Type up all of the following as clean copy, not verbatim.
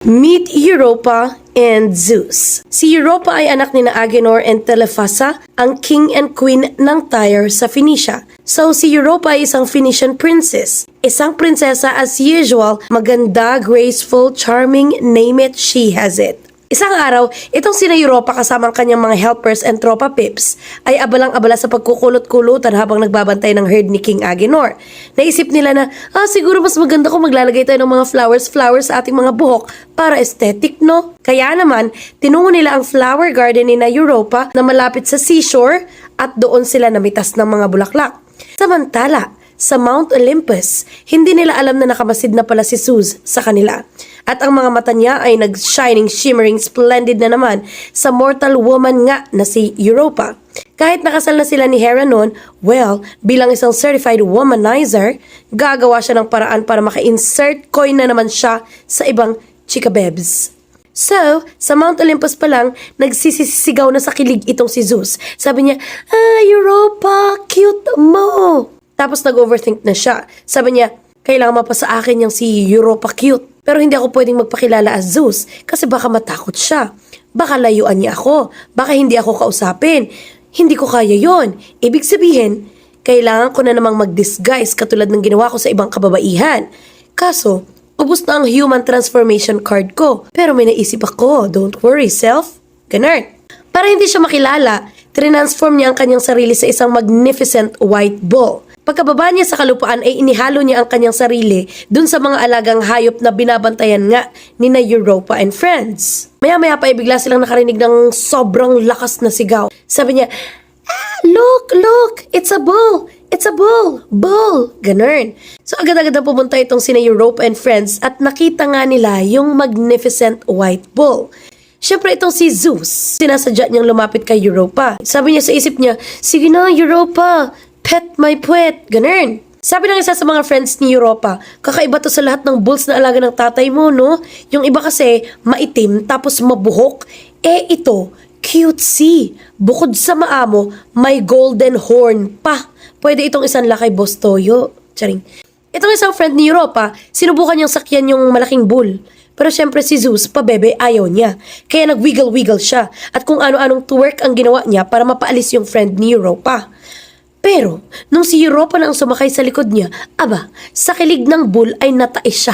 Meet Europa and Zeus. Si Europa ay anak ni Agenor and Telephassa, ang king and queen ng Tyre sa Phoenicia. So si Europa ay isang Phoenician princess. Isang prinsesa as usual, maganda, graceful, charming, name it, she has it. Isang araw, itong sina Europa kasama ang kanyang mga helpers and tropa pips ay abalang-abala sa pagkukulot-kulutan habang nagbabantay ng herd ni King Agenor. Naisip nila na, siguro mas maganda kung maglalagay tayo ng mga flowers sa ating mga buhok para aesthetic, no? Kaya naman, tinungo nila ang flower garden ni na Europa na malapit sa seashore at doon sila namitas ng mga bulaklak. Samantala, sa Mount Olympus, hindi nila alam na nakamasid na pala si Zeus sa kanila. At ang mga mata niya ay nag-shining, shimmering, splendid na naman sa mortal woman nga na si Europa. Kahit nakasal na sila ni Hera noon, well, bilang isang certified womanizer, gagawa siya ng paraan para maka-insert coin na naman siya sa ibang chikabebs. So, sa Mount Olympus pa lang, nagsisisigaw na sa kilig itong si Zeus. Sabi niya, Europa, cute mo! Tapos nag-overthink na siya. Sabi niya, kailangan mapa sa akin yung si Europa cute. Pero hindi ako pwedeng magpakilala as Zeus kasi baka matakot siya. Baka layuan niya ako. Baka hindi ako kausapin. Hindi ko kaya yon. Ibig sabihin, kailangan ko na namang mag-disguise katulad ng ginawa ko sa ibang kababaihan. Kaso, ubos na ang human transformation card ko. Pero may naisip ako, don't worry self. Ganun. Para hindi siya makilala, transform niya ang kanyang sarili sa isang magnificent white bull. Pagkababa niya sa kalupaan ay inihalo niya ang kanyang sarili dun sa mga alagang hayop na binabantayan nga ni na Europa and friends. Maya-maya pa ay bigla silang nakarinig ng sobrang lakas na sigaw. Sabi niya, look, it's a bull! It's a bull! Bull! Ganun. So agad-agad na pumunta itong sina Europa and friends at nakita nga nila yung magnificent white bull. Siyempre itong si Zeus, sinasadya niyang lumapit kay Europa. Sabi niya sa isip niya, sige na Europa, pet my puwet, ganun. Sabi ng isa sa mga friends ni Europa, kakaiba to sa lahat ng bulls na alaga ng tatay mo, no? Yung iba kasi, maitim, tapos mabuhok. Ito, cutesy. Bukod sa maamo, may golden horn pa. Pwede itong isang lakay Boss Toyo. Charing. Itong isang friend ni Europa, sinubukan niyang sakyan yung malaking bull. Pero syempre si Zeus, pabebe, ayaw niya. Kaya nag-wiggle-wiggle siya. At kung ano-anong twerk ang ginawa niya para mapaalis yung friend ni Europa. Pero, nung si Europa na ang sumakay sa likod niya, sa kilig ng bull ay natais siya.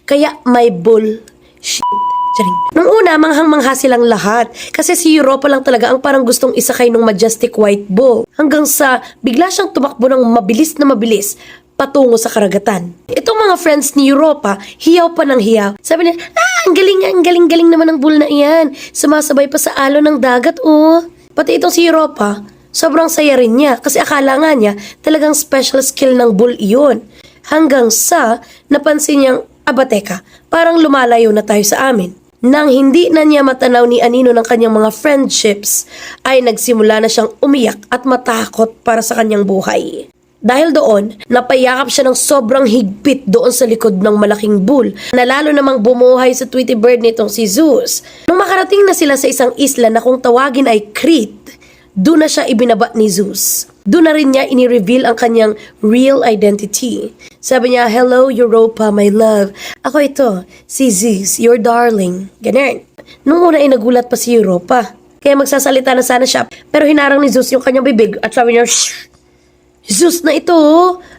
Kaya may bull shit. Charing. Nung una, manghang-mangha silang lahat. Kasi si Europa lang talaga ang parang gustong isakay ng majestic white bull. Hanggang sa bigla siyang tumakbo ng mabilis na mabilis patungo sa karagatan. Itong mga friends ni Europa, hiyaw pa ng hiyaw. Sabi niya, ang galing naman ng bull na iyan. Sumasabay pa sa alon ng dagat, oh. Pati itong si Europa, sobrang saya rin niya kasi akala nga niya talagang special skill ng bull iyon. Hanggang sa napansin niyang, teka, parang lumalayo na tayo sa amin. Nang hindi na niya matanaw ni anino ng kanyang mga friendships, ay nagsimula na siyang umiyak at matakot para sa kanyang buhay. Dahil doon, napayakap siya ng sobrang higpit doon sa likod ng malaking bull na lalo namang bumuhay sa Tweety Bird nitong si Zeus. Nung makarating na sila sa isang isla na kung tawagin ay Crete, doon na siya ibinaba ni Zeus. Doon na rin niya ini-reveal ang kanyang real identity. Sabi niya, hello Europa, my love. Ako ito, si Zeus, your darling. Ganun. Nung una ay nagulat pa si Europa. Kaya magsasalita na sana siya. Pero hinarang ni Zeus yung kanyang bibig at sabi niya, shh! Zeus na ito,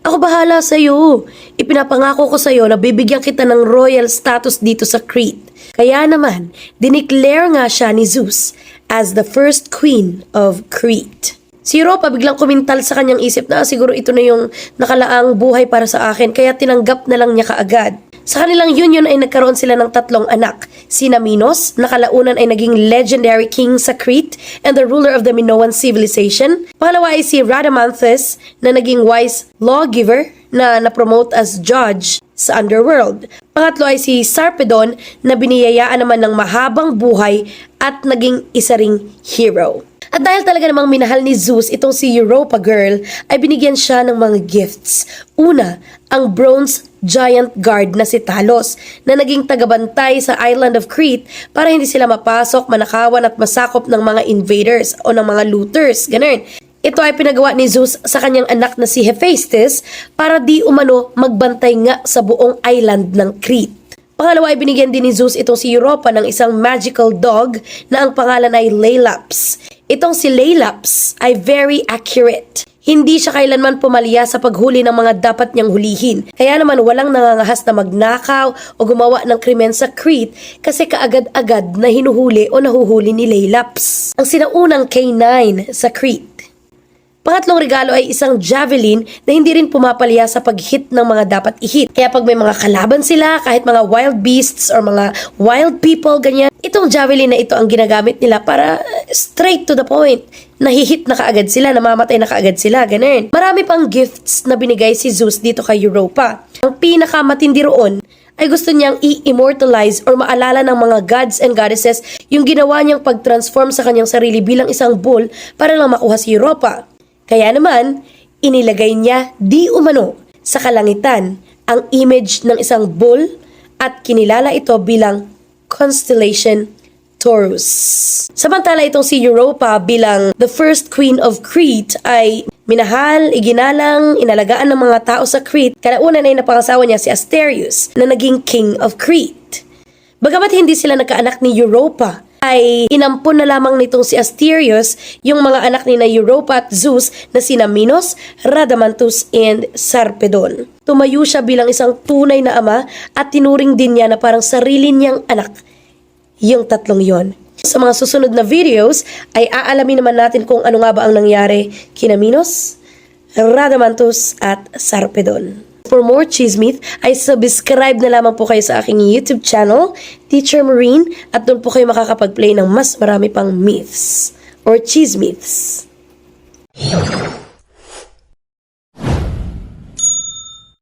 ako bahala sa'yo. Ipinapangako ko sa'yo na bibigyan kita ng royal status dito sa Crete. Kaya naman, dineclare nga siya ni Zeus as the first queen of Crete. Si Europa biglang kumintal sa kanyang isip na siguro ito na yung nakalaang buhay para sa akin kaya tinanggap na lang niya kaagad. Sa kanilang union ay nagkaroon sila ng 3 anak. Si Minos, na kalaunan ay naging legendary king sa Crete and the ruler of the Minoan civilization. Pangalawa ay si Rhadamanthus na naging wise lawgiver na napromote as judge sa underworld. Pangatlo ay si Sarpedon na biniyayaan naman ng mahabang buhay at naging isa ring hero. At dahil talaga namang minahal ni Zeus itong si Europa girl, ay binigyan siya ng mga gifts. Una, ang bronze giant guard na si Talos na naging tagabantay sa island of Crete para hindi sila mapasok, manakawan at masakop ng mga invaders o ng mga looters. Ganun. Ito ay pinagawa ni Zeus sa kanyang anak na si Hephaestus para di umano magbantay nga sa buong island ng Crete. Pangalawa ay binigyan din ni Zeus itong si Europa ng isang magical dog na ang pangalan ay Laelaps. Itong si Laelaps ay very accurate. Hindi siya kailanman pumalya sa paghuli ng mga dapat niyang hulihin. Kaya naman walang nangangahas na magnakaw o gumawa ng krimen sa Crete kasi kaagad-agad na hinuhuli o nahuhuli ni Laelaps, ang sinaunang K9 sa Crete. Pangatlong regalo ay isang javelin na hindi rin pumapalya sa pag-hit ng mga dapat i-hit. Kaya pag may mga kalaban sila, kahit mga wild beasts or mga wild people, ganyan, itong javelin na ito ang ginagamit nila para straight to the point. Nahihit na kaagad sila, namamatay na kaagad sila, ganun. Marami pang gifts na binigay si Zeus dito kay Europa. Ang pinakamatindi roon ay gusto niyang i-immortalize or maalala ng mga gods and goddesses yung ginawa niyang pag-transform sa kanyang sarili bilang isang bull para lang makuha si Europa. Kaya naman, inilagay niya di umano sa kalangitan ang image ng isang bull at kinilala ito bilang constellation Taurus. Samantala itong si Europa bilang the first queen of Crete ay minahal, iginalang, inalagaan ng mga tao sa Crete. Kalaunan ay napangasawa niya si Asterius na naging king of Crete. Bagamat hindi sila nagkaanak ni Europa, ay inampun na lamang nitong si Asterius yung mga anak ni na Europa at Zeus na sina Minos, Radamanthus, and Sarpedon. Tumayo siya bilang isang tunay na ama at tinuring din niya na parang sarili niyang anak yung tatlong yon. Sa mga susunod na videos ay aalamin naman natin kung ano nga ba ang nangyari kina Minos, Radamanthus at Sarpedon. For more chismith, ay subscribe na lamang po kayo sa aking YouTube channel, Teacher Marine, at doon po kayo makakapag-play ng mas marami pang myths or chismiths.